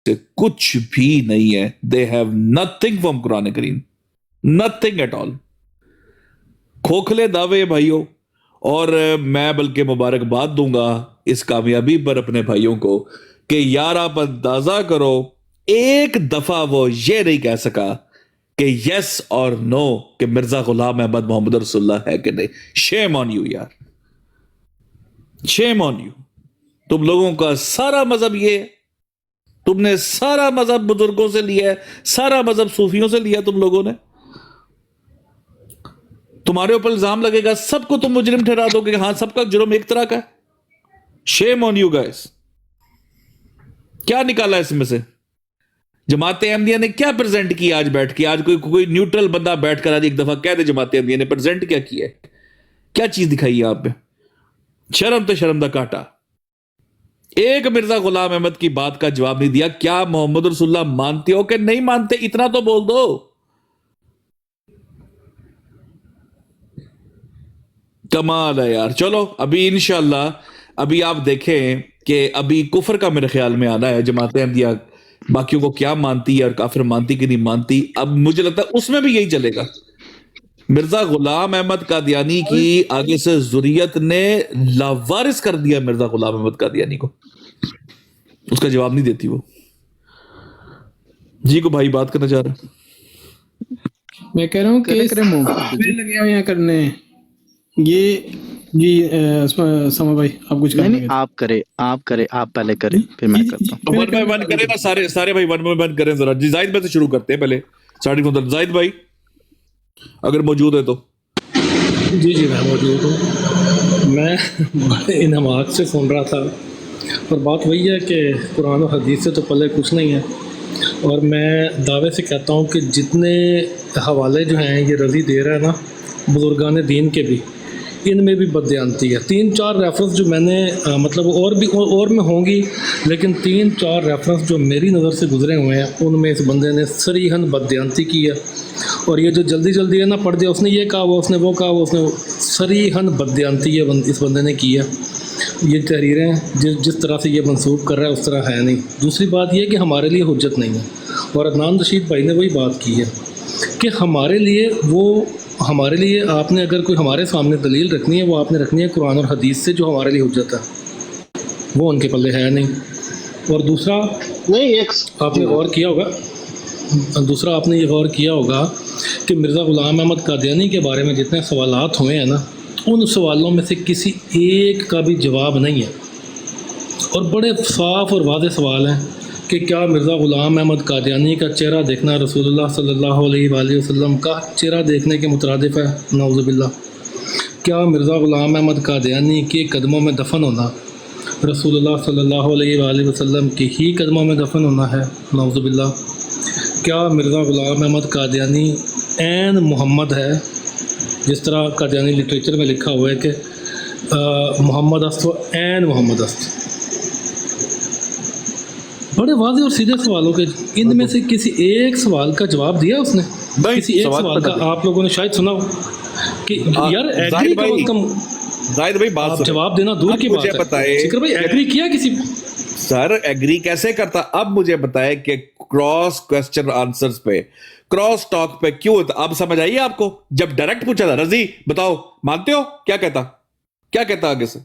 سے کچھ بھی نہیں ہے. They have nothing from Quran کریم, نتھنگ ایٹ آل. کھوکھلے دعوے بھائیوں. اور میں بلکہ مبارکباد دوں گا اس کامیابی پر اپنے بھائیوں کو کہ یار آپ اندازہ کرو ایک دفعہ وہ یہ نہیں کہہ سکا کہ یس اور نو کہ مرزا غلام احمد محمد رسول اللہ ہے کہ نہیں. شیم آن یو یار, شیم آن یو. تم لوگوں کا سارا مذہب یہ ہے, تم نے سارا مذہب بزرگوں سے لیا ہے, سارا مذہب صوفیوں سے لیا تم لوگوں نے. تمہارے اوپر الزام لگے گا, سب کو تم مجرم ٹھہرا دو گے, ہاں سب کا جرم ایک طرح کا ہے. شیم آن یو گائز. کیا نکالا اس میں سے؟ جماعت احمدیہ نے کیا پریزنٹ کیا آج بیٹھ کے؟ آج کوئی نیوٹرل بندہ بیٹھ کر آج ایک دفعہ کہہ دے جماعت احمدیہ نے پریزنٹ کیا کیا ہے, کیا چیز دکھائی ہے آپ پہ؟ شرم تو شرم دا کاٹا. ایک مرزا غلام احمد کی بات کا جواب نہیں دیا. کیا محمد رسول اللہ مانتے ہو کہ نہیں مانتے؟ اتنا تو بول دو. کمال ہے یار. چلو ابھی انشاءاللہ ابھی آپ دیکھیں کہ ابھی کفر کا میرے خیال میں آنا ہے. جماعت احمدیہ باقیوں کو کیا مانتی ہے اور کافر مانتی کہ نہیں مانتی. اب مجھے لگتا ہے اس میں بھی یہی چلے گا. مرزا غلام احمد قادیانی کی آگے سے ذریت نے لاوارث کر دیا مرزا غلام احمد قادیانی کو. اس کا جواب نہیں دیتی وہ. جی کو بھائی بات کرنا چاہ رہا. میں کہہ رہا ہوں کہ لگے ہوئے ہیں کرنے یہ. جی سما بھائی آپ کچھ کریں؟ نہیں آپ کریں آپ پہلے کریں پھر میں کرتا ہوں. ون بائی ون کریں نا سارے بھائی ون بائی ون کریں ذرا. جی زاہد بھائی سے شروع کرتے ہیں پہلے اسٹارٹنگ. زاہد بھائی اگر موجود ہے تو. جی میں موجود ہوں. میں بڑے انعامات سے سن رہا تھا اور بات وہی ہے کہ قرآن و حدیث سے تو پلے کچھ نہیں ہے. اور میں دعوے سے کہتا ہوں کہ جتنے حوالے جو ہیں یہ رضی دے رہا ہے نا بزرگان دین کے بھی, ان میں بھی بددیانتی ہے. 3-4 ریفرنس جو میں نے مطلب اور میں ہوں گی, لیکن 3-4 ریفرنس جو میری نظر سے گزرے ہوئے ہیں ان میں اس بندے نے صریحاً بددیانتی کی ہے. اور یہ جو جلدی ہے نا پڑھ دیا, اس نے یہ کہا وہ, اس نے وہ کہا وہ, اس نے صریحاً بددیانتی اس بندے نے کی ہے. یہ تحریریں جس طرح سے یہ منسوخ کر رہا ہے اس طرح ہے نہیں. دوسری بات یہ کہ ہمارے لیے حجت نہیں ہے. اور عدنان رشید بھائی نے وہی بات کی ہے کہ ہمارے لیے آپ نے اگر کوئی ہمارے سامنے دلیل رکھنی ہے وہ آپ نے رکھنی ہے قرآن اور حدیث سے, جو ہمارے لیے حجت ہے وہ ان کے پلے ہے نہیں. اور دوسرا آپ نے غور کیا ہوگا کہ مرزا غلام احمد قادیانی کے بارے میں جتنے سوالات ہوئے ہیں نا, ان سوالوں میں سے کسی ایک کا بھی جواب نہیں ہے. اور بڑے صاف اور واضح سوال ہیں کہ کیا مرزا غلام احمد قادیانی کا چہرہ دیکھنا رسول اللہ صلی اللہ علیہ وآلہ وسلم کا چہرہ دیکھنے کے مترادف ہے؟ نعوذ باللہ. کیا مرزا غلام احمد قادیانی کے قدموں میں دفن ہونا رسول اللہ صلی اللہ علیہ وآلہ وسلم کے ہی قدموں میں دفن ہونا ہے؟ نعوذ باللہ. کیا مرزا غلام احمد قادیانی عین محمد ہے, جس طرح قادیانی لٹریچر میں لکھا ہوا ہے کہ محمد است و عین محمد است؟ بڑے واضح اور سیدھے سوالوں کے, ان میں سے کسی ایک سوال کا جواب دیا اس نے؟ کسی ایک سوال کا آپ لوگوں نے شاید سنا ہو کہ یار ایگری کا کم زاہد بھائی بات جواب دینا دور کی بات ہے. شکر بھائی ایگری کیا کسی سر ایگری کیسے کرتا؟ اب مجھے بتائے کہ کراس کوسچن آنسرز پہ کراس ٹاک پہ کیوں ہوتا؟ اب سمجھ آئیے آپ کو. جب ڈائریکٹ پوچھا تھا رضی بتاؤ مانتے ہو, کیا کہتا آگے سے؟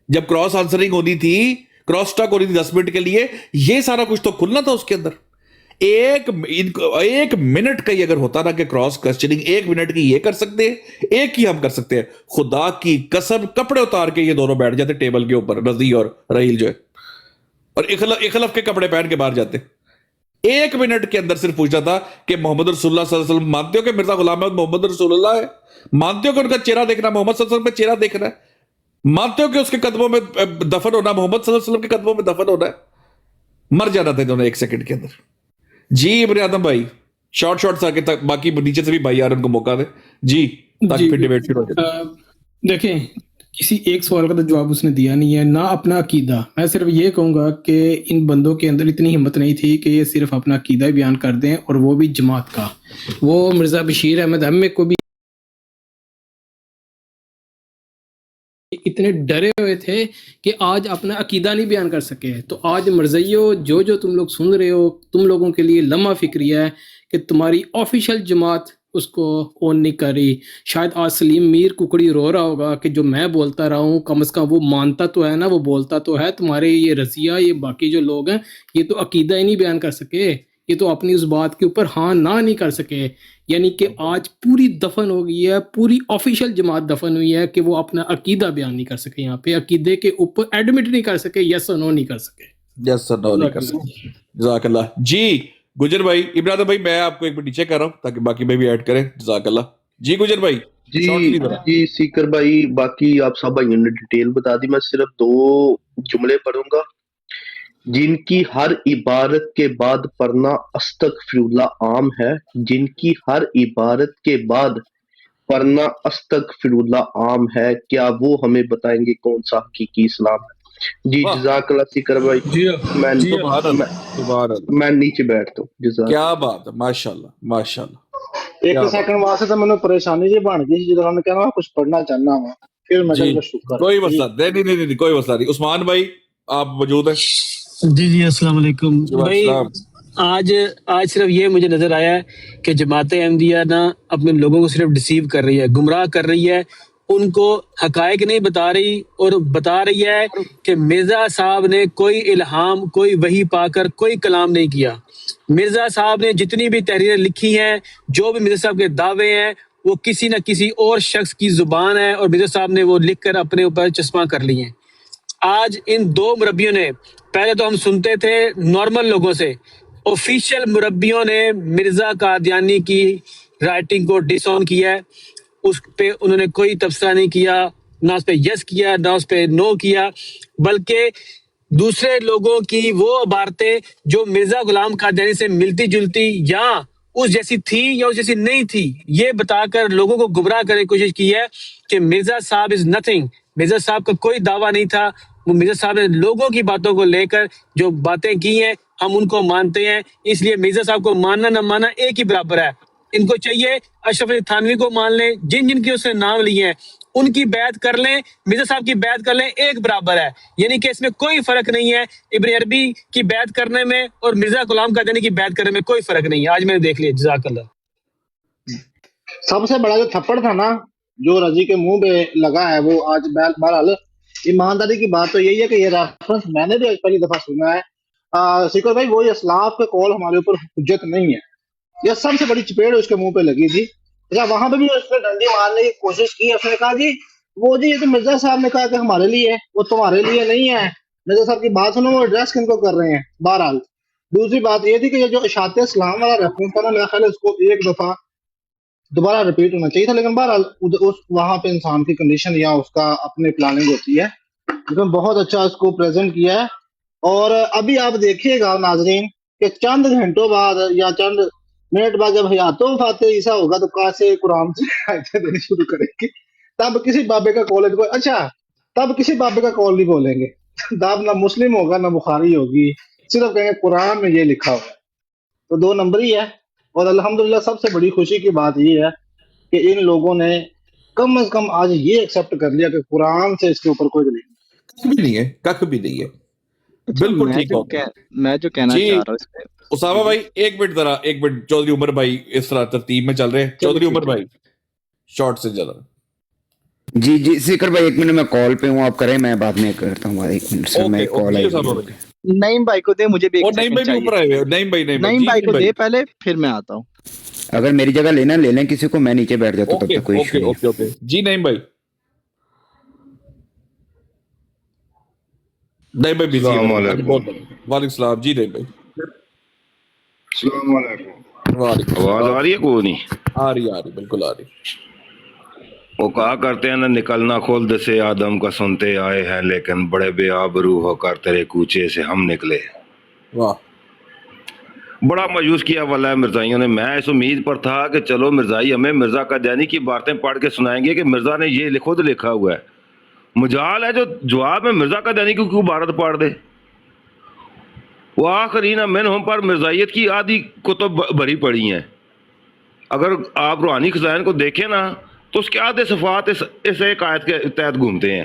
جب کراس آنسرنگ ہونی تھی, کراس ٹاک ہونی تھی 10 منٹ کے لیے, یہ سارا کچھ تو کھلنا تھا اس کے اندر. 1 منٹ کا ہی اگر ہوتا نا کہ کراس کوسچننگ 1 منٹ کی یہ کر سکتے ہیں, ایک ہی ہم کر سکتے ہیں. خدا کی قسم کپڑے اتار کے یہ دونوں بیٹھ جاتے ٹیبل کے اوپر, رضی اور رحیل جو ہے, اور اخلف کے کپڑے پہن کے باہر جاتے. 1 منٹ کے اندر صرف پوچھنا تھا کہ محمد رسول اللہ صلی اللہ علیہ وسلم مانتے ہو کہ مرزا غلام احمد محمد رسول اللہ ہے؟ مانتے ہو کہ ان کا چہرہ دیکھنا محمد صلی اللہ علیہ وسلم پہ چہرہ دیکھنا ہے؟ مانتے ہو کہ اس کے قدموں میں دفن ہونا محمد صلی اللہ علیہ وسلم کے قدموں میں دفن ہونا ہے؟ مر جانا تھا انہوں نے 1 سیکنڈ کے اندر. جی ابن آدم بھائی شارٹ آگے باقی نیچے سے بھی بھائی ان کو موقع دے جی, تاکہ پھر ڈیبیٹ شروع ہو جائے. دیکھیں کسی ایک سوال کا تو جواب اس نے دیا نہیں ہے, نہ اپنا عقیدہ. میں صرف یہ کہوں گا کہ ان بندوں کے اندر اتنی ہمت نہیں تھی کہ یہ صرف اپنا عقیدہ بیان کر دیں, اور وہ بھی جماعت کا. وہ مرزا بشیر احمد ہم کو بھی اتنے ڈرے ہوئے تھے کہ آج اپنا عقیدہ نہیں بیان کر سکے. تو آج مرزائیوں جو تم لوگ سن رہے ہو، تم لوگوں کے لیے لمحہ فکریہ ہے کہ تمہاری آفیشیل جماعت اس کو اون نہیں کر رہی. شاید آج سلیم میر ککڑی رو رہا ہوگا کہ جو میں بولتا رہا ہوں کم از کم وہ مانتا تو ہے نا، وہ بولتا تو ہے. تمہارے یہ رضیہ، یہ باقی جو لوگ ہیں، یہ تو عقیدہ ہی نہیں بیان کر سکے، یہ تو اپنی اس بات کے اوپر ہاں نہ نہیں کر سکے. یعنی کہ آج پوری دفن ہو گئی ہے، پوری آفیشیل جماعت دفن ہوئی ہے کہ وہ اپنا عقیدہ بیان نہیں کر سکے. یہاں پہ عقیدے کے اوپر ایڈمٹ نہیں کر سکے، یس اور نو نہیں کر سکے. یس سر، نو نہیں کر سکتے. جزاک اللہ. جی گجر بھائی، ابراہیم بھائی میں آپ کو ایک بار نیچے کر رہا ہوں تاکہ باقی بھائی بھی ایڈ کریں. جزاک اللہ. جی گجر بھائی. جی سیکر بھائی، باقی آپ سب بھائیوں نے ڈیٹیل بتا دی. میں صرف 2 جملے پڑھوں گا. جن کی ہر عبارت کے بعد پڑھنا استغفر اللہ عام ہے، جن کی ہر عبارت کے بعد پڑھنا استغفر اللہ عام ہے، کیا وہ ہمیں بتائیں گے کون سا حقیقی اسلام ہے؟ جی جزاک اللہ سیکر بھائی. میں نیچے بیٹھتا ہوں. جزاک. کیا بات ہے، ماشاء اللہ ماشاء اللہ. ایک سیکنڈ واسطے تو میں پریشانی جی بن گئی جب انہوں نے کہنا کچھ پڑھنا چاہنا ہوں، پھر میں کہا شکر. کوئی مسئلہ نہیں، کوئی مسئلہ نہیں. عثمان بھائی آپ موجود ہیں؟ جی السلام علیکم بھائی. آج صرف یہ مجھے نظر آیا ہے کہ جماعت احمدیہ نا اپنے لوگوں کو صرف ڈسیو کر رہی ہے، گمراہ کر رہی ہے، ان کو حقائق نہیں بتا رہی، اور بتا رہی ہے کہ مرزا صاحب نے کوئی الہام، کوئی وحی پا کر کوئی کلام نہیں کیا. مرزا صاحب نے جتنی بھی تحریریں لکھی ہیں، جو بھی مرزا صاحب کے دعوے ہیں، وہ کسی نہ کسی اور شخص کی زبان ہے، اور مرزا صاحب نے وہ لکھ کر اپنے اوپر چسپاں کر لی ہیں. آج ان 2 مربیوں نے، پہلے تو ہم سنتے تھے نارمل لوگوں سے، آفیشیل مربیوں نے مرزا قادیانی کی رائٹنگ کو ڈس آن کیا ہے. اس پہ انہوں نے کوئی تبصرہ نہیں کیا، نہ اس پہ یس کیا نہ اس پہ نو کیا، بلکہ دوسرے لوگوں کی وہ عبارتیں جو مرزا غلام قادیانی سے ملتی جلتی یا اس جیسی تھی یا اس جیسی نہیں تھی، یہ بتا کر لوگوں کو گمراہ کرنے کی کوشش کی ہے کہ مرزا صاحب از نتھنگ. مرزا صاحب کا کوئی دعویٰ نہیں تھا. وہ مرزا صاحب نے لوگوں کی باتوں کو لے کر جو باتیں کی ہیں ہم ان کو مانتے ہیں، اس لیے مرزا صاحب کو ماننا نہ ماننا ایک ہی برابر ہے. ان کو چاہیے اشرف علی تھانوی کو مان لیں، جن کی اس نے نام لیے ہیں ان کی بیعت کر لیں، مرزا صاحب کی بیعت کر لیں، ایک برابر ہے. یعنی کہ اس میں کوئی فرق نہیں ہے. ابن عربی کی بیعت کرنے میں اور مرزا غلام قادیانی کی بیعت کرنے میں کوئی فرق نہیں ہے. آج میں نے دیکھ لیا. جزاک اللہ. سب سے بڑا جو تھپڑ تھا نا جو رضی کے منہ پہ لگا ہے، وہ آج بہرحال ایمانداری کی بات تو یہی ہے کہ یہ ریفرنس میں نے بھی پہلی دفعہ سنا ہے. سیکر بھائی وہی اسلاف کے قول ہمارے اوپر حجت نہیں ہے، یہ سب سے بڑی چپیڑ اس کے منہ پہ لگی تھی. وہاں پہ بھی اس نے ڈنڈی مارنے کی کوشش کی. اس نے کہا جی وہ جی یہ تو مرزا صاحب نے کہا کہ ہمارے لیے ہے، وہ تمہارے لیے نہیں ہے. مرزا صاحب کی بات سنو، وہ ایڈریس کن کو کر رہے ہیں. بہرحال دوسری بات یہ تھی کہ یہ جو اشاعت اسلام والا ریفرنس تھا نا، میرا خیال ہے اس کو ایک دفعہ دوبارہ ریپیٹ ہونا چاہیے تھا. لیکن بہرحال وہاں پہ انسان کی کنڈیشن یا اس کا اپنی پلاننگ ہوتی ہے. لیکن بہت اچھا اس کو پریزنٹ کیا ہے. اور ابھی آپ دیکھیے گا ناظرین کہ چند گھنٹوں بعد یا چند منٹ بعد جب حیات وفات عیسیٰ ہوگا تو کہاں سے قرآن سے آیتیں دینی شروع کریں گے. تب کسی بابے کا کال تب کسی بابے کا کال نہیں بولیں گے. تب نہ مسلم ہوگا نہ بخاری ہوگی، صرف کہیں گے قرآن میں یہ لکھا ہوا ہے. تو 2 نمبر ہی ہے. اور الحمدللہ سب سے بڑی خوشی کی بات یہ ہے کہ ان لوگوں نے کم از کم آج یہ ایکسپٹ کر لیا کہ قرآن سے اس کے اوپر کوئی دلیل نہیں ہے، کخ بھی نہیں ہے. بالکل ٹھیک ہو. میں جو کہنا چاہ رہا ہوں اس پہ اسامہ بھائی ایک منٹ چودھری عمر بھائی اس طرح ترتیب میں چل رہے ہیں. چودھری عمر بھائی شارٹ سے چل رہا. جی سیکر بھائی 1 منٹ میں کال پہ ہوں، آپ کریں میں بعد میں کرتا ہوں. 1 منٹ سے میں کال آئی. نعیم بھائی کو دے، مجھے بھی نعیم بھائی کو دے پہلے، پھر میں آتا ہوں. اگر میری جگہ لینا لے لیں کسی کو، میں نیچے بیٹھ جاتا ہوں تب تک کوئی ایشو نہیں. جی نعیم بھائی السلام علیکم. وعلیکم السلام. جی نعیم بھائی السلام علیکم. آواز آ رہی ہے؟ کوئی نہیں آ رہی بالکل آ رہی. وہ کہا کرتے ہیں نا، نکلنا خلد سے آدم کا سنتے آئے ہیں، لیکن بڑے بے آبرو ہو کر تیرے کوچے سے ہم نکلے. واہ، بڑا مایوس کیا والا ہے مرزائیوں نے. میں اس امید پر تھا کہ چلو مرزائی ہمیں مرزا قادیانی کی باتیں پڑھ کے سنائیں گے کہ مرزا نے یہ خود لکھا ہوا ہے. مجال ہے جو جواب میں مرزا قادیانی کی کوئی عبارت پڑھ دے. وہ آخرین منہم پر مرزائیت کی آدھی کتب بھری پڑی ہیں. اگر آپ روحانی خزائن کو دیکھیں نا تو اس کے آدھے صفحات اس ایک آیت کے تحت گھومتے ہیں.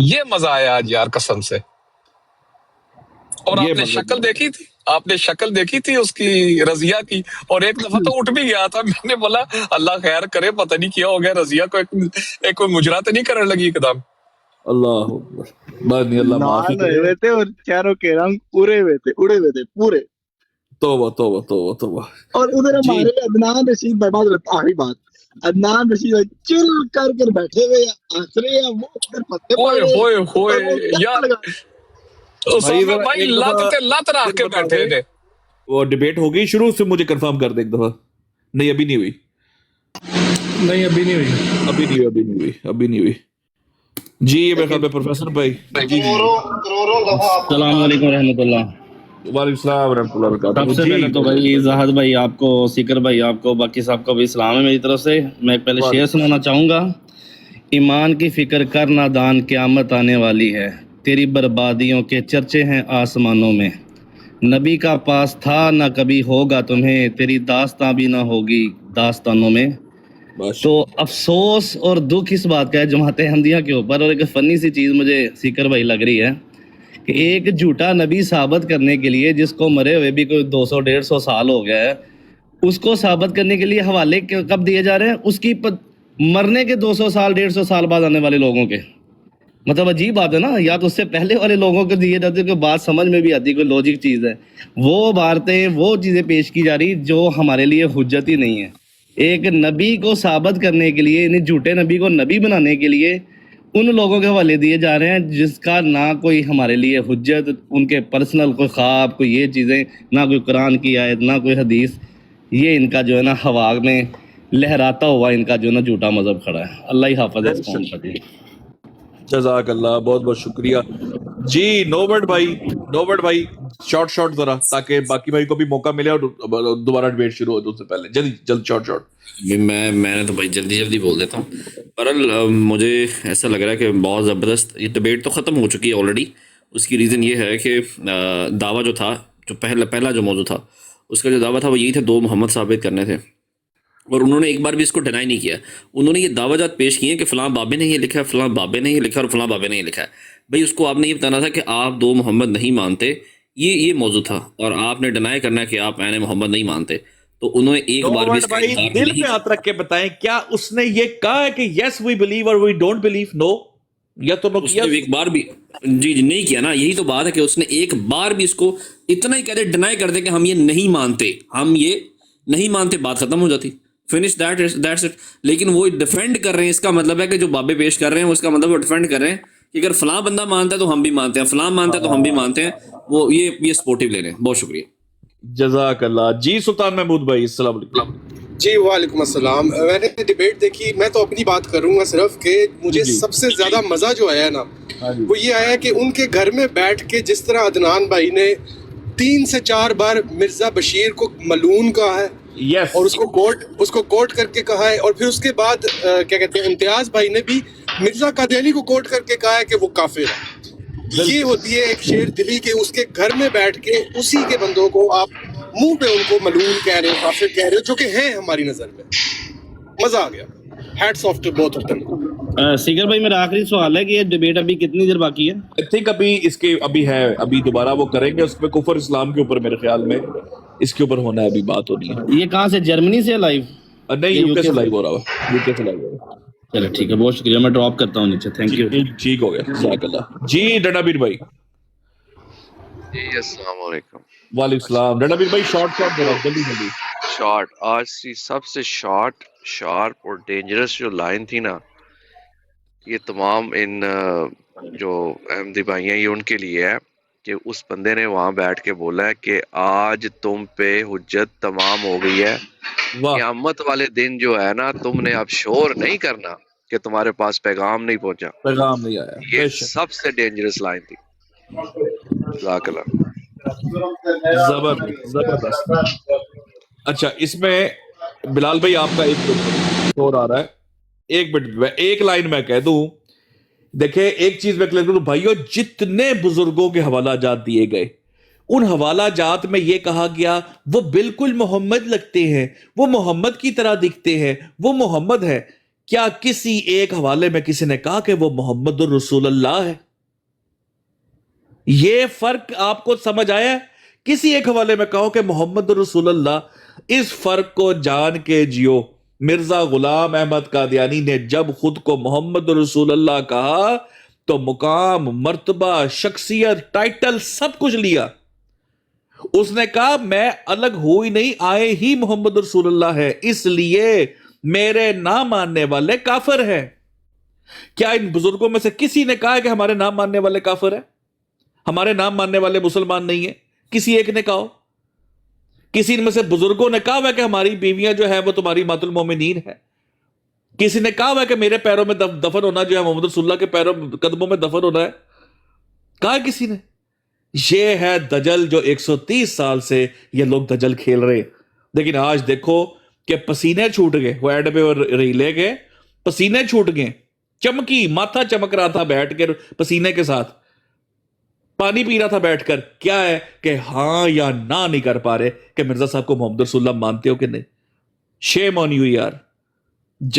یہ مزہ آیا آج یار قسم سے. اور یہ آپ نے مزہ شکل دیکھی تھی, آپ نے شکل دیکھی تھی اس کی, رضیہ کی, اور ایک دفعہ تو اٹھ بھی گیا تھا. میں نے بولا اللہ خیر کرے, پتہ نہیں کیا ہو گیا رضیہ کو, ایک کوئی مجرا تو نہیں کرنے لگی ایک دم. اللہ اکبر, بات نہیں, اللہ معافی نال ہوئے کرے. ہوئے تھے اور چہروں کے رنگ اڑے ہوئے تھے پورے. توبہ توبہ توبہ توبہ. اور ادھر جی ہمارے عدنان رشید بھائی, آخری بات, عدنان رشید چل کر کے بیٹھے ہوئے ہنس رہے ہیں, وہ ادھر پتے پڑ ہوئے رہے ہوئے ہیں, ہوئے اور وہ کیا یار, لگا. بھائی اسامہ ذرا بھائی ایک لت دفعہ تے لت رکھ پھر کے بتا بیٹھے دیں, تھے. وہ ڈیبیٹ ہو گئی شروع سے, مجھے کنفرم کر دیں ایک دفعہ. نہیں ابھی نہیں ہوئی, نہیں ابھی نہیں ہوئی. ابھی نہیں ہوئی. جی میرے خیال میں پروفیسر بھائی. جی کروڑوں دفعہ آپ کو السلام علیکم ورحمۃ اللہ. وعلیکم السلام ورحمۃ اللہ وبرکاتہ. سب سے جی پہلے تو بھائی زاہد بھائی آپ کو, سیکر بھائی آپ کو, باقی صاحب کو بھی سلام ہے میری طرف سے. میں پہلے شعر سنانا چاہوں گا. ایمان کی فکر کر نادان, قیامت آنے والی ہے, تیری بربادیوں کے چرچے ہیں آسمانوں میں. نبی کا پاس تھا نہ کبھی ہوگا تمہیں, تیری داستاں بھی نہ ہوگی داستانوں میں. تو افسوس اور دکھ اس بات کا ہے جماعت احمدیہ کے اوپر, اور ایک فنی سی چیز مجھے سیکر بھائی لگ رہی ہے کہ ایک جھوٹا نبی ثابت کرنے کے لیے, جس کو مرے ہوئے بھی کوئی 200-150 سال ہو گیا ہے, اس کو ثابت کرنے کے لیے حوالے کب دیے جا رہے ہیں, اس کی مرنے کے 200 سال 150 سال بعد آنے والے لوگوں کے. مطلب عجیب بات ہے نا, یا تو اس سے پہلے والے لوگوں کو دیے جاتے, کوئی بات سمجھ میں بھی آتی, کوئی لوجک چیز ہے. وہ باتیں, وہ چیزیں پیش کی جا رہی جو ہمارے لیے حجت ہی نہیں ہے. ایک نبی کو ثابت کرنے کے لیے, یعنی جھوٹے نبی کو نبی بنانے کے لیے ان لوگوں کے حوالے دیے جا رہے ہیں جس کا نہ کوئی ہمارے لیے حجت, ان کے پرسنل کوئی خواب, کوئی یہ چیزیں, نہ کوئی قرآن کی آیت, نہ کوئی حدیث. یہ ان کا جو ہے نا ہوا میں لہراتا ہوا ان کا جو ہے نا جھوٹا مذہب کھڑا ہے. اللہ ہی حافظ ہے اس قوم کا. جزاک اللہ, بہت بہت شکریہ. جی نوبرٹ بھائی شارٹ ذرا, تاکہ باقی بھائی کو بھی موقع ملے اور دوبارہ ڈیبیٹ شروع ہو. اس سے پہلے جلد شارٹ. میں نے تو بھائی جلدی بول دیتا ہوں. برحال مجھے ایسا لگ رہا ہے کہ بہت زبردست یہ ڈبیٹ تو ختم ہو چکی ہے آلریڈی. اس کی ریزن یہ ہے کہ دعویٰ جو تھا, جو پہلا جو موضوع تھا, اس کا جو دعویٰ تھا وہ یہی تھا 2 محمد ثابت کرنے تھے, اور انہوں نے ایک بار بھی اس کو ڈینائی نہیں کیا. انہوں نے یہ دعویٰ جات پیش کیے کہ فلاں بابے نے یہ لکھا ہے, فلاں بابے نے یہ لکھا ہے, اور فلاں بابے نے یہ لکھا ہے. بھائی اس کو آپ نے یہ بتانا تھا کہ آپ 2 محمد نہیں مانتے, یہ موضوع تھا, اور آپ نے ڈینائی کرنا ہے کہ آپ عین محمد نہیں مانتے. تو انہوں نے ایک بار بھی اس کا انکار دل پہ ہاتھ رکھ کے بتائیں, کیا اس نے یہ کہا ہے کہ یس وی بلیو اور وی ڈونٹ بلیو؟ نو, یا تو اس نے ایک بار بھی جی نہیں کیا نا. یہی تو بات ہے کہ اس نے ایک بار بھی اس کو اتنا ہی کہتے ڈینائی کر دے کہ ہم یہ نہیں مانتے, بات ختم ہو جاتی, فنش دیٹس اٹ. لیکن وہ ڈیفینڈ کر رہے ہیں, اس کا مطلب ہے کہ جو بابے پیش کر رہے ہیں اس کا مطلب وہ ڈیفینڈ کر رہے ہیں کہ اگر فلاں بندہ مانتا ہے تو ہم بھی مانتے ہیں, فلاں مانتا ہے تو ہم بھی مانتے ہیں. وہ یہ سپورٹیو لے رہے ہیں. بہت شکریہ. جزاک اللہ. جی سلطان محمود بھائی السلام علیکم. جی وعلیکم السلام. میں نے ڈیبیٹ دیکھی, میں تو اپنی بات کروں گا صرف کہ مجھے سب سے زیادہ مزہ جو آیا نا وہ یہ آیا کہ ان کے گھر میں بیٹھ کے جس طرح عدنان بھائی نے 3 سے 4 بار مرزا بشیر کو ملعون کہا ہے, اور اس کو کوٹ کر کے کہا ہے, اور پھر اس کے بعد کیا کہتے ہیں امتیاز بھائی نے بھی مرزا قادیانی کو کوٹ کر کے کہا ہے کہ وہ کافر ہے. یہ ہوتی ہے ایک شیر دلی کے اس کے گھر میں بیٹھ کے اسی کے بندوں کو آپ منہ پہ ان کو ملعون کہہ رہے ہو, کافر کہہ رہے ہو, جو کہ ہیں ہماری نظر میں. مزہ آ گیا. Hats off to both of them. سیکر بھائی میرا آخری سوال ہے کہ یہ ڈیبیٹ ابھی کتنی دیر باقی ہے؟ I think ابھی دوبارہ وہ کریں گے, اس پہ کفر اسلام کے اوپر میرے خیال میں اس کے اوپر ہونا ہے, ابھی بات ہونی ہے. یہ کہاں سے, جرمنی سے لائیو؟ نہیں یو کے سے لائیو ہو رہا ہے. چلو ٹھیک ہے, بہت شکریہ, میں ڈراپ کرتا ہوں نیچے. Thank you. ٹھیک ہو گیا, جزاک اللہ. جی ڈڈا بیر بھائی. جی السلام علیکم. وعلیکم السلام. ڈڈا بیر بھائی شارٹ جلدی. شارٹ, آج کی سب سے شارپ اور ڈینجرس جو لائن تھی نا, یہ تمام ان جو احمدی بھائی ہیں یہ ان کے لیے ہے کہ اس بندے نے وہاں بیٹھ کے بولا ہے کہ آج تم پہ حجت تمام ہو گئی ہے, قیامت والے دن جو ہے نا تم نے اب شور نہیں کرنا کہ تمہارے پاس پیغام نہیں پہنچا. پیغام نہیں آیا. یہ سب سے ڈینجرس لائن تھی. جزاک اللہ. زبردست. اچھا اس میں بلال بھائی آپ کا ایک شور آ رہا ہے, ایک منٹ, ایک لائن میں کہہ دوں. دیکھیں ایک چیز میں کلیئر کروں بھائیو, جتنے بزرگوں کے حوالہ جات دیے گئے ان حوالہ جات میں یہ کہا گیا وہ بالکل محمد لگتے ہیں, وہ محمد کی طرح دکھتے ہیں, وہ محمد ہے. کیا کسی ایک حوالے میں کسی نے کہا کہ وہ محمد الرسول اللہ ہے؟ یہ فرق آپ کو سمجھ آیا ہے؟ کسی ایک حوالے میں کہو کہ محمد الرسول اللہ، اس فرق کو جان کے جیو۔ مرزا غلام احمد قادیانی نے جب خود کو محمد الرسول اللہ کہا تو مقام، مرتبہ، شخصیت، ٹائٹل سب کچھ لیا۔ اس نے کہا میں الگ ہوئی نہیں، آئے ہی محمد رسول اللہ ہے، اس لیے میرے نہ ماننے والے کافر ہیں۔ کیا ان بزرگوں میں سے کسی نے کہا ہے کہ ہمارے نام ماننے والے کافر ہیں، ہمارے نام ماننے والے مسلمان نہیں ہیں؟ کسی ایک نے کہا ہو؟ کسی میں سے بزرگوں نے کہا ہوا کہ ہماری بیویاں جو ہے وہ تمہاری مات المومنین ہے؟ کسی نے کہا ہوا کہ میرے پیروں میں دفن ہونا جو ہے محمد رسول اللہ کے پیروں قدموں میں دفن ہونا ہے؟ کہا کسی نے؟ یہ ہے دجل جو 130 سال سے یہ لوگ دجل کھیل رہے ہیں۔ لیکن آج دیکھو کہ پسینے چھوٹ گئے، وہ ایڈ پہ ریلے گئے، پسینے چھوٹ گئے، چمکی، ماتھا چمک رہا تھا بیٹھ کر پسینے کے ساتھ، پانی پی رہا تھا بیٹھ کر، کیا ہے کہ ہاں یا نہ نہیں کر پا رہے کہ مرزا صاحب کو محمد رسول اللہ مانتے ہو کہ نہیں۔ شیم آن یو یار۔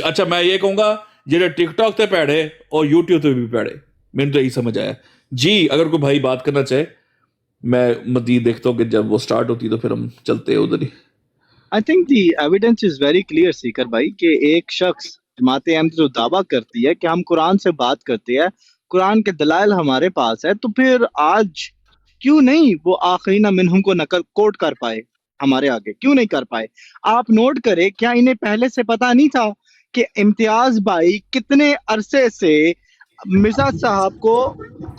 اچھا میں یہ کہوں گا جنہیں ٹک ٹاک تے پیڑے اور یوٹیوب تے بھی پیڑے، میں نے تو یہی سمجھ آیا۔ جی اگر کوئی بھائی بات کرنا چاہے، میں مزید دیکھتا ہوں کہ جب وہ سٹارٹ ہوتی تو پھر ہم چلتے ہیں ادھر ہی۔ I think the evidence is very clear سیکر بھائی کہ ایک شخص جماعت احمدیہ جو دعویٰ کرتی ہے کہ ہم قرآن سے بات کرتے ہیں، قرآن کے دلائل ہمارے پاس ہے، تو پھر آج کیوں نہیں وہ آخرین منہم کو نقل کوٹ کر پائے ہمارے آگے؟ کیوں نہیں کر پائے؟ آپ نوٹ کریں، کیا انہیں پہلے سے پتا نہیں تھا کہ امتیاز بھائی کتنے عرصے سے مرزا صاحب کو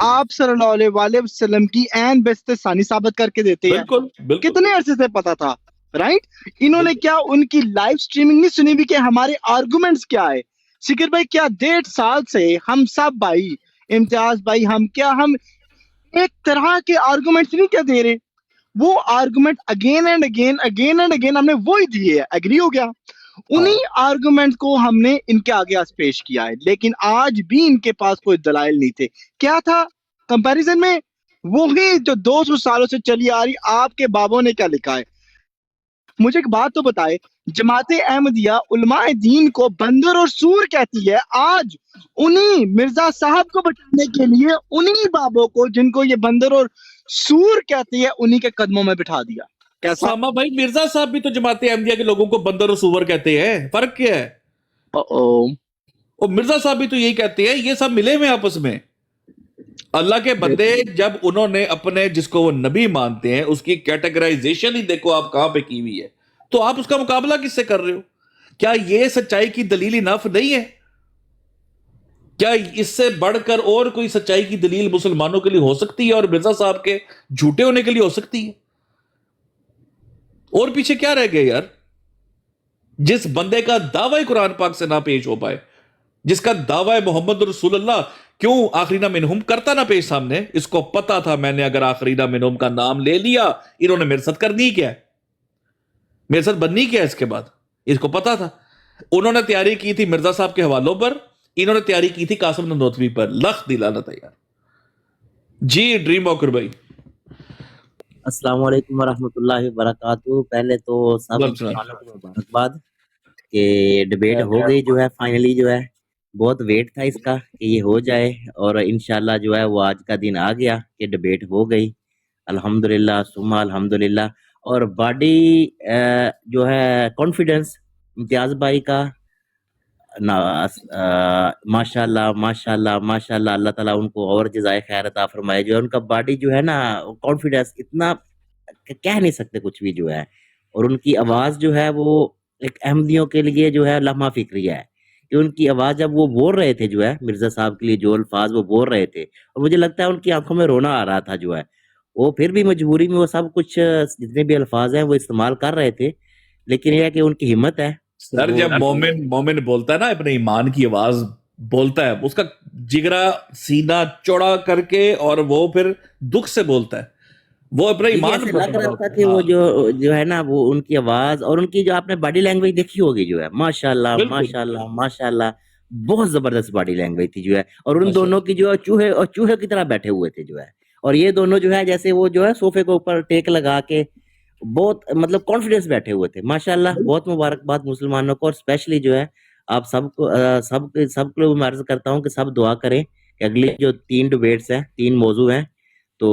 آپ صلی اللہ علیہ وسلم کی عین بیست ثانی ثابت کر کے دیتے ہیں؟ بالکل کتنے عرصے سے پتا تھا، رائٹ؟ انہوں نے کیا ان کی لائیو سٹریمنگ نہیں سنی بھی کہ ہمارے آرگومنٹس کیا ہے؟ سکر بھائی کیا 1.5 سال سے ہم سب بھائی، امتیاز بھائی، ہم ایک طرح کے آرگومنٹس نہیں کیا دے رہے؟ وہ آرگومنٹ اگین اینڈ اگین ہم نے وہی دیے ہے، ایگری ہو گیا؟ انہی آرگومنٹ کو ہم نے ان کے آگے آج پیش کیا ہے، لیکن آج بھی ان کے پاس کوئی دلائل نہیں تھے۔ کیا تھا کمپیریزن میں؟ وہی جو 200 سالوں سے چلی آ رہی آپ کے بابوں نے کیا لکھا ہے۔ مجھے ایک بات تو بتائے، جماعت احمدیہ علماء دین کو بندر اور سور کہتی ہے، آج انہی مرزا صاحب کو بچانے کے لیے انہی بابوں کو جن کو یہ بندر اور سور کہتی ہے انہی کے قدموں میں بٹھا دیا۔ کیسا؟ ساما بھائی مرزا صاحب بھی تو جماعت احمدیہ کے لوگوں کو بندر و سور کہتے ہیں، فرق کیا ہے؟ اور مرزا صاحب بھی تو یہی کہتے ہیں، یہ سب ملے ہوئے آپس میں۔ اللہ کے بندے جب انہوں نے اپنے جس کو وہ نبی مانتے ہیں اس کی کیٹیگرائزیشن ہی دیکھو آپ کہاں پہ کی ہوئی ہے، تو آپ اس کا مقابلہ کس سے کر رہے ہو؟ کیا یہ سچائی کی دلیل نف نہیں ہے؟ کیا اس سے بڑھ کر اور کوئی سچائی کی دلیل مسلمانوں کے لیے ہو سکتی ہے اور مرزا صاحب کے جھوٹے ہونے کے لیے ہو سکتی ہے؟ اور پیچھے کیا رہ گیا یار؟ جس بندے کا دعوی قرآن پاک سے نہ پیش ہو پائے، جس کا دعوی محمد رسول اللہ کیوں آخرین منہم کرتا نہ پیش سامنے، اس کو پتا تھا میں نے اگر آخرین منہم کا نام لے لیا انہوں نے میرے ساتھ کرنی کیا ہے، میرے ساتھ بننی کیا ہے، اس کے بعد اس کو پتا تھا۔ انہوں نے تیاری کی تھی مرزا صاحب کے حوالوں پر، انہوں نے تیاری کی تھی قاسم ننوتوی پر، لخ دلالت ہے یار۔ جی ڈریم واکر بھائی السلام علیکم ورحمۃ اللہ وبرکاتہ۔ پہلے تو سب مسلمانوں کو مبارکباد کہ ڈبیٹ ہو گئی جو ہے، فائنلی جو ہے بہت ویٹ تھا اس کا کہ یہ ہو جائے، اور انشاءاللہ جو ہے وہ آج کا دن آ گیا کہ ڈبیٹ ہو گئی، الحمدللہ ثم الحمدللہ۔ اور باڈی جو ہے کانفیڈنس امتیاز بھائی کا، ماشاء اللہ ماشاء اللہ ماشاء اللہ، اللہ تعالیٰ ان کو اور جزائے خیر عطا فرمائے۔ جو ہے ان کا باڈی جو ہے نا کانفیڈنس اتنا کہہ نہیں سکتے کچھ بھی جو ہے، اور ان کی آواز جو ہے وہ ایک احمدیوں کے لیے جو ہے لمحہ فکریہ ہے کہ ان کی آواز جب وہ بول رہے تھے جو ہے مرزا صاحب کے لیے جو الفاظ وہ بول رہے تھے، اور مجھے لگتا ہے ان کی آنکھوں میں رونا آ رہا تھا جو ہے، وہ پھر بھی مجبوری میں وہ سب کچھ جتنے بھی الفاظ ہیں وہ استعمال کر رہے تھے، لیکن یہ ہے کہ ان کی ہمت ہے۔ سر جب مومن بولتا ہے نا اپنے ایمان کی آواز بولتا ہے، اس کا جگرا سینہ چوڑا کر کے اور وہ پھر دکھ سے بولتا ہے، وہ اپنا ایمان لگ رہا تھا کہ وہ جو ہے نا وہ ان کی آواز اور ان کی جو آپ نے باڈی لینگویج دیکھی ہوگی جو ہے، ماشاءاللہ ماشاءاللہ ماشاءاللہ، بہت زبردست باڈی لینگویج تھی جو ہے، اور ان دونوں کی جو چوہے کی طرح بیٹھے ہوئے تھے جو ہے، اور یہ دونوں جو ہے جیسے وہ جو ہے صوفے کے اوپر ٹیک لگا کے بہت مطلب کانفیڈنس بیٹھے ہوئے تھے، ماشاءاللہ۔ بہت مبارکباد مسلمانوں کو، اور اسپیشلی جو ہے آپ سب کو میں عرض کرتا ہوں کہ سب دعا کریں کہ اگلی جو 3 ڈیبیٹس ہیں 3 موضوع ہیں تو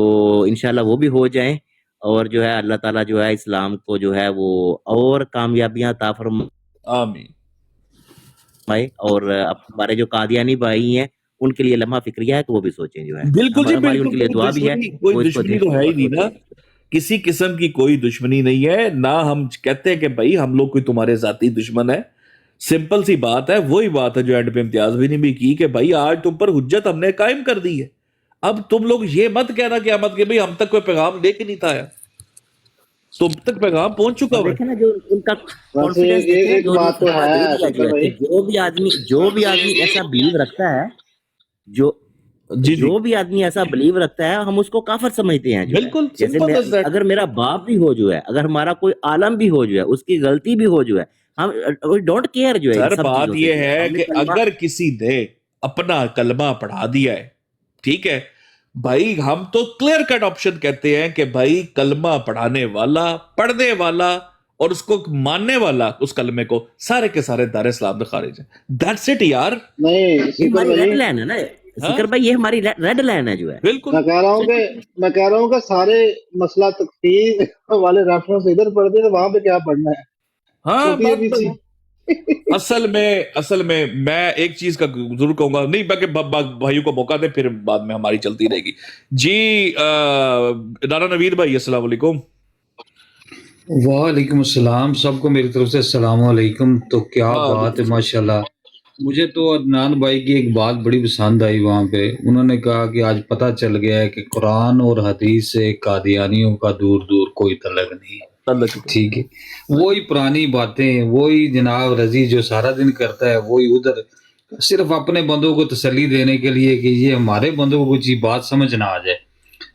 انشاءاللہ وہ بھی ہو جائیں اور جو ہے اللہ تعالیٰ جو ہے اسلام کو جو ہے وہ اور کامیابیاں عطا فرمائے آمین اور ہمارے جو قادیانی بھائی ہیں ان کے لیے لمحہ فکریہ ہے کہ وہ بھی سوچیں جو ہے بالکل جی ہماری ان کے لیے بالکل دعا بھی ہے کوئی وہ اس کو دشمنی تو ہے ہی نہیں نا، کسی قسم کی کوئی دشمنی نہیں ہے، نہ ہم کہتے ہیں کہ بھائی ہم لوگ کوئی تمہارے ذاتی دشمن ہے، سمپل سی بات ہے، وہی بات ہے جو اینڈ پہ امتیاز بھی نہیں بھی کی کہ بھائی آج تم پر حجت ہم نے قائم کر دی ہے، اب تم لوگ یہ مت کہنا کہ مت کہ بھئی ہم تک کوئی پیغام لے کے نہیں تھا آیا، تم تک پیغام پہنچ چکا ہوا ہے۔ دیکھیں نا جو ان کا کانفیڈنس ایک بات تو ہے بھائی، جو بھی آدمی ایسا بلیو رکھتا ہے جو بھی آدمی ایسا بلیو رکھتا ہے ہم اس کو کافر سمجھتے ہیں، بالکل جیسے اگر میرا باپ بھی ہو جو ہے، اگر ہمارا کوئی عالم بھی ہو جو ہے، اس کی غلطی بھی ہو جو ہے، ہم ڈونٹ کیئر جو ہے سر بات یہ ہے کہ اگر کسی نے اپنا کلمہ پڑھا دیا ہے، ٹھیک ہے بھائی، ہم تو کلیئر کٹ آپشن کہتے ہیں کہ بھائی کلمہ پڑھانے والا، پڑھنے والا اور اس کو ماننے والا اس کلمے کو سارے کے سارے دار اسلام میں خارج ہیں، دیٹس اٹ یار۔ یہ ہماری ریڈ لائن ہے نا ذکر بھائی، یہ ہماری ریڈ لائن ہے جو ہے۔ بالکل میں کہہ رہا ہوں کہ سارے مسئلہ تکفیر والے ریفرنس ادھر پڑھتے ہیں، وہاں پہ کیا پڑھنا ہے؟ ہاں اصل میں میں ایک چیز کا ضرور کہوں گا، نہیں بلکہ بھائیوں کو موقع دیں پھر بعد میں ہماری چلتی رہے گی۔ جی رانا نوید بھائی السلام علیکم۔ وعلیکم السلام، سب کو میری طرف سے السلام علیکم۔ تو کیا بات ہے ماشاءاللہ، مجھے تو عدنان بھائی کی ایک بات بڑی پسند آئی وہاں پہ، انہوں نے کہا کہ آج پتہ چل گیا ہے کہ قرآن اور حدیث سے قادیانیوں کا دور دور کوئی تعلق نہیں، ٹھیک ہے، وہی پرانی باتیں، وہی جناب رضی جو سارا دن کرتا ہے، وہی ادھر صرف اپنے بندوں کو تسلی دینے کے لیے کہ یہ ہمارے بندوں کو کچھ بات سمجھ نہ آ جائے۔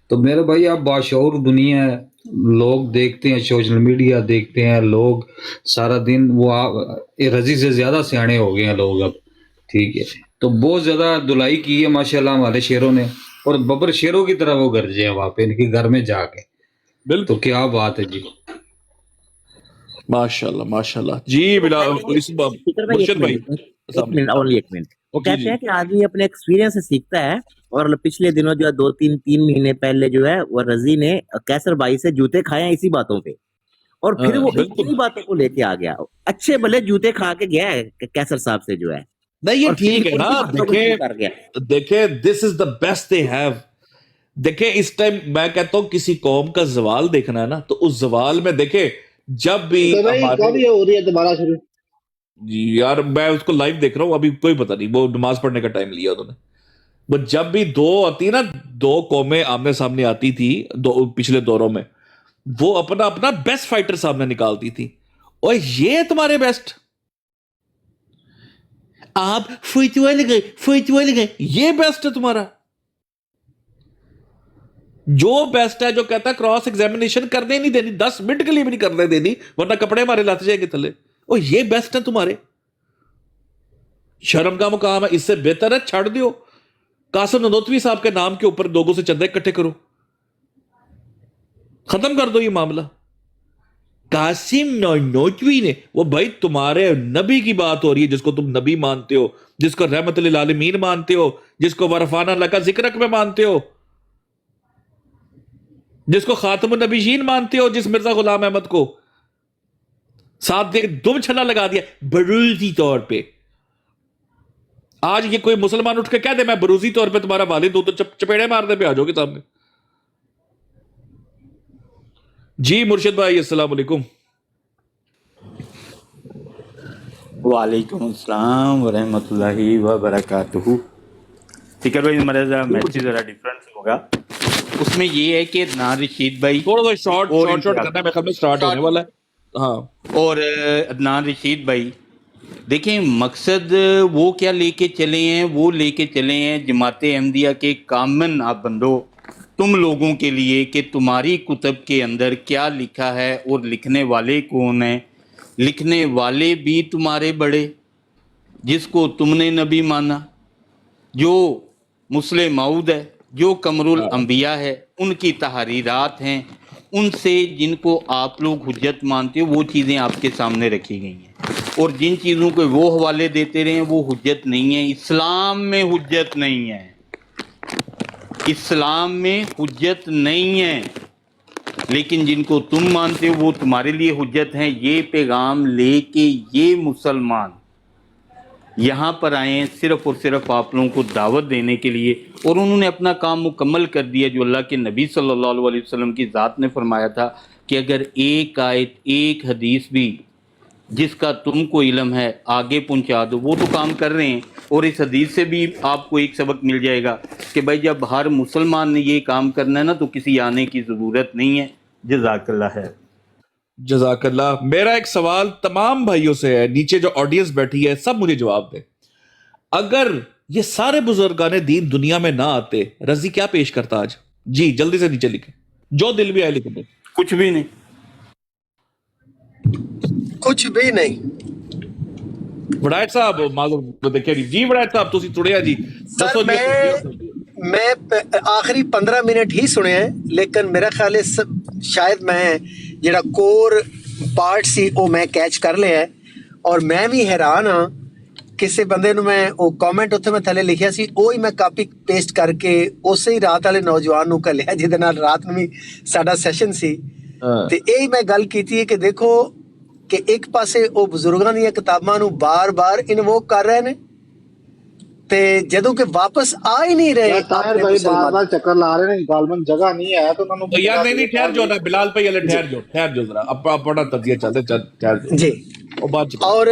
تو میرے بھائی آپ باشعور دنیا ہے، لوگ دیکھتے ہیں، سوشل میڈیا دیکھتے ہیں لوگ سارا دن، وہ رضی سے زیادہ سیانے ہو گئے ہیں لوگ اب، ٹھیک ہے، تو بہت زیادہ دلائی کی ہے ماشاءاللہ ہمارے شیروں نے، اور ببر شیروں کی طرح وہ گرجے ہیں وہاں پہ ان کے گھر میں جا کے، تو کیا بات ہے جی، ماشاءاللہ ماشاءاللہ۔ جی مرشد بھائی ایک منٹ، وہ کہتے ہیں کہ آدمی اپنے ایکسپیرینس سے سیکھتا ہے، اور پچھلے دنوں جو ہے 3 مہینے پہلے جو ہے وہ رضی نے کیسر بھائی سے جوتے کھائے ہیں اسی باتوں پہ، اور پھر وہ اسی باتوں کو لے کے آ گیا، اچھے بھلے جوتے کھا کے گیا ہے کیسر صاحب سے جو ہے، نہیں یہ ٹھیک ہے نا، دیکھیں دس از دا بیسٹ دے ہیو۔ دیکھیں اس ٹائم میں کہتا ہوں کسی قوم کا زوال دیکھنا ہے نا تو اس زوال میں دیکھیں جب بھی یار میں اس کو لائیو دیکھ رہا ہوں، ابھی کوئی پتہ نہیں، وہ نماز پڑھنے کا ٹائم لیا انہوں نے، وہ جب بھی 2 آتی نا، 2 قومیں آمنے سامنے آتی تھی پچھلے دوروں میں، وہ اپنا بیسٹ فائٹر سامنے نکالتی تھی، اور یہ تمہارے بیسٹ، آپ فتوے لگے، یہ بیسٹ ہے تمہارا، جو بیسٹ ہے جو کہتا ہے کراس ایگزامینیشن کرنے نہیں دینی، 10 منٹ کے لیے بھی نہیں کرنے دینی ورنہ کپڑے ہمارے لاتے جائیں گے تھلے، اور یہ بیسٹ ہے تمہارے، شرم کا مقام ہے، اس سے بہتر ہے چھڑ دیو، قاسم ننوتوی صاحب کے نام کے اوپر لوگوں سے چندے اکٹھے کرو، ختم کر دو یہ معاملہ۔ قاسم ننوتوی نے، وہ بھائی تمہارے نبی کی بات ہو رہی ہے جس کو تم نبی مانتے ہو، جس کو رحمت للعالمین مانتے ہو، جس کو ورفانہ لکا ذکرک میں مانتے ہو، جس کو خاتم النبیین مانتے ہو، جس مرزا غلام احمد کو ساتھ دم چھلا لگا دیا بروزی طور پہ۔ آج یہ کوئی مسلمان اٹھ کے کہہ دے میں بروزی طور پہ تمہارا والد ہوں تو چپیڑے مارنے پہ آ جاؤ گے سامنے۔ جی مرشد بھائی السلام علیکم۔ وعلیکم السلام ورحمۃ اللہ وبرکاتہ۔ فکر بھائی ہمارا ذرا ڈفرنس ہوگا، اس میں یہ ہے کہ عدنان رشید بھائی تھوڑا سا شارٹ کرنا ہے، میں سٹارٹ ہونے والا ہے، ہاں، اور عدنان رشید بھائی دیکھیں مقصد وہ کیا لے کے چلے ہیں، وہ لے کے چلے ہیں جماعت احمدیہ کے کامن آپ بندو، تم لوگوں کے لیے کہ تمہاری کتب کے اندر کیا لکھا ہے اور لکھنے والے کون ہیں، لکھنے والے بھی تمہارے بڑے جس کو تم نے نبی مانا، جو مسلم موعود ہے، جو قمر الانبیاء ہے، ان کی تحریرات ہیں، ان سے جن کو آپ لوگ حجت مانتے ہو وہ چیزیں آپ کے سامنے رکھی گئی ہیں۔ اور جن چیزوں کو وہ حوالے دیتے رہے ہیں وہ حجت نہیں ہے. اسلام میں حجت نہیں ہے, اسلام میں حجت نہیں ہے, لیکن جن کو تم مانتے ہو وہ تمہارے لیے حجت ہیں. یہ پیغام لے کے یہ مسلمان یہاں پر آئے ہیں صرف اور صرف آپ لوگوں کو دعوت دینے کے لیے, اور انہوں نے اپنا کام مکمل کر دیا جو اللہ کے نبی صلی اللہ علیہ وسلم کی ذات نے فرمایا تھا کہ اگر ایک آیت ایک حدیث بھی جس کا تم کو علم ہے آگے پہنچا دو. وہ تو کام کر رہے ہیں, اور اس حدیث سے بھی آپ کو ایک سبق مل جائے گا کہ بھائی جب ہر مسلمان نے یہ کام کرنا ہے نا تو کسی آنے کی ضرورت نہیں ہے. جزاک اللہ خیر. جزاک اللہ. میرا ایک سوال تمام بھائیوں سے ہے, نیچے جو آڈینس بیٹھی ہے سب مجھے جواب دیں. اگر یہ سارے بزرگان دین دنیا میں نہ آتے, رضی کیا پیش کرتا آج؟ جی جلدی سے نیچے لکھیں, جو دل بھی آئے لکھ دیں. کچھ بھی نہیں, کچھ بھی نہیں. وڑائٹ صاحب معلوم دیکھیں جی, وڑائٹ صاحب تسی تھوڑے جی سر میں آخری 15 منٹ ہی سنے ہیں, لیکن میرا خیال ہے شاید میں جڑا کور پارٹ سی وہ میں کیچ کر لیا ہے. اور میں بھی حیران ہاں, کسی بندے نو میں وہ کامنٹ اتنے میں تھلے لکھیا سی, وہی میں کاپی پیسٹ کر کے اسی ہی رات والے نوجوان نو کلیا جہدے نال رات نو بھی ساڈا سیشن سی. تے یہی میں گل کیتی ہے کہ دیکھو کہ ایک پاسے وہ بزرگاں دی کتاباں نو بار بار انووک کر رہے ہیں تے جدوں کہ واپس آ ہی نہیں رہے. طاہر بھائی بار بار چکر لا رہے ہیں, غالباً جگہ نہیں ہے تو انہوں نے یار نہیں ٹھہر جو نا بلال بھائی, ٹھہر جو ذرا اپنا تجزیہ چلتے ٹھہر جو جی. اور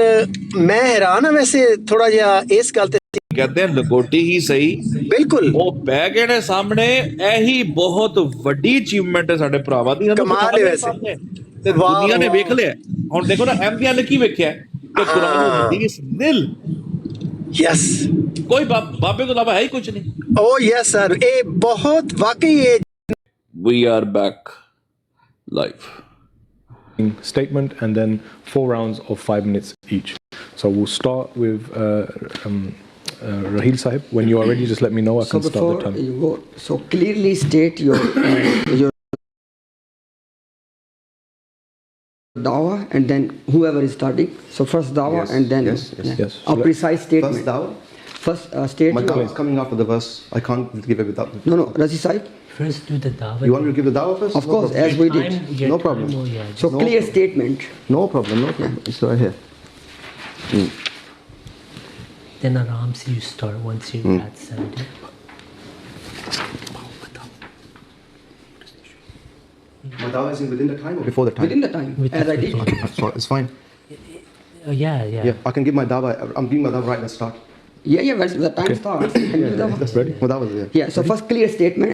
میں حیران ہوں ویسے تھوڑا جہا اس گل تے کہتے ہیں لگوٹی ہی صحیح, بالکل وہ پہ گئے نے سامنے. یہی بہت وڈی اچیومنٹ ہے ساڈے بھراواں دی, کمال ہے ویسے. دنیا نے ویکھ لیا. ہن دیکھو نا احمدیہ نے کی ویکھیا کہ قرآن و حدیث نل. یس, کوئی بابے تو علاوہ ہے ہی کچھ نہیں. او یس سر, اے بہت واقعی ہے. We are back life. Statement and then 4 rounds of 5 minutes each. So we'll start with Raheel Sahib. When you are ready, just let me know. I can start the time. You go, so clearly state your dawah and then whoever is starting. So first dawah and then Yes. a precise statement. First dawah. First state. My dawah is coming after the verse. I can't give it without. No, Razi Sahib. First do the dawah. You want me to give the dawah first? Of course, as we did. No problem. So clear statement. No problem. No problem. It's right here. Then aram se you start once you're at 70. My dawah is within the time or before the time? Within the time, as I did. It's fine. Yeah. I can give my dawah. I'm giving my dawah right at the start. Yeah, when the time starts. That's ready. My dawah is there. Yeah, so first clear statement.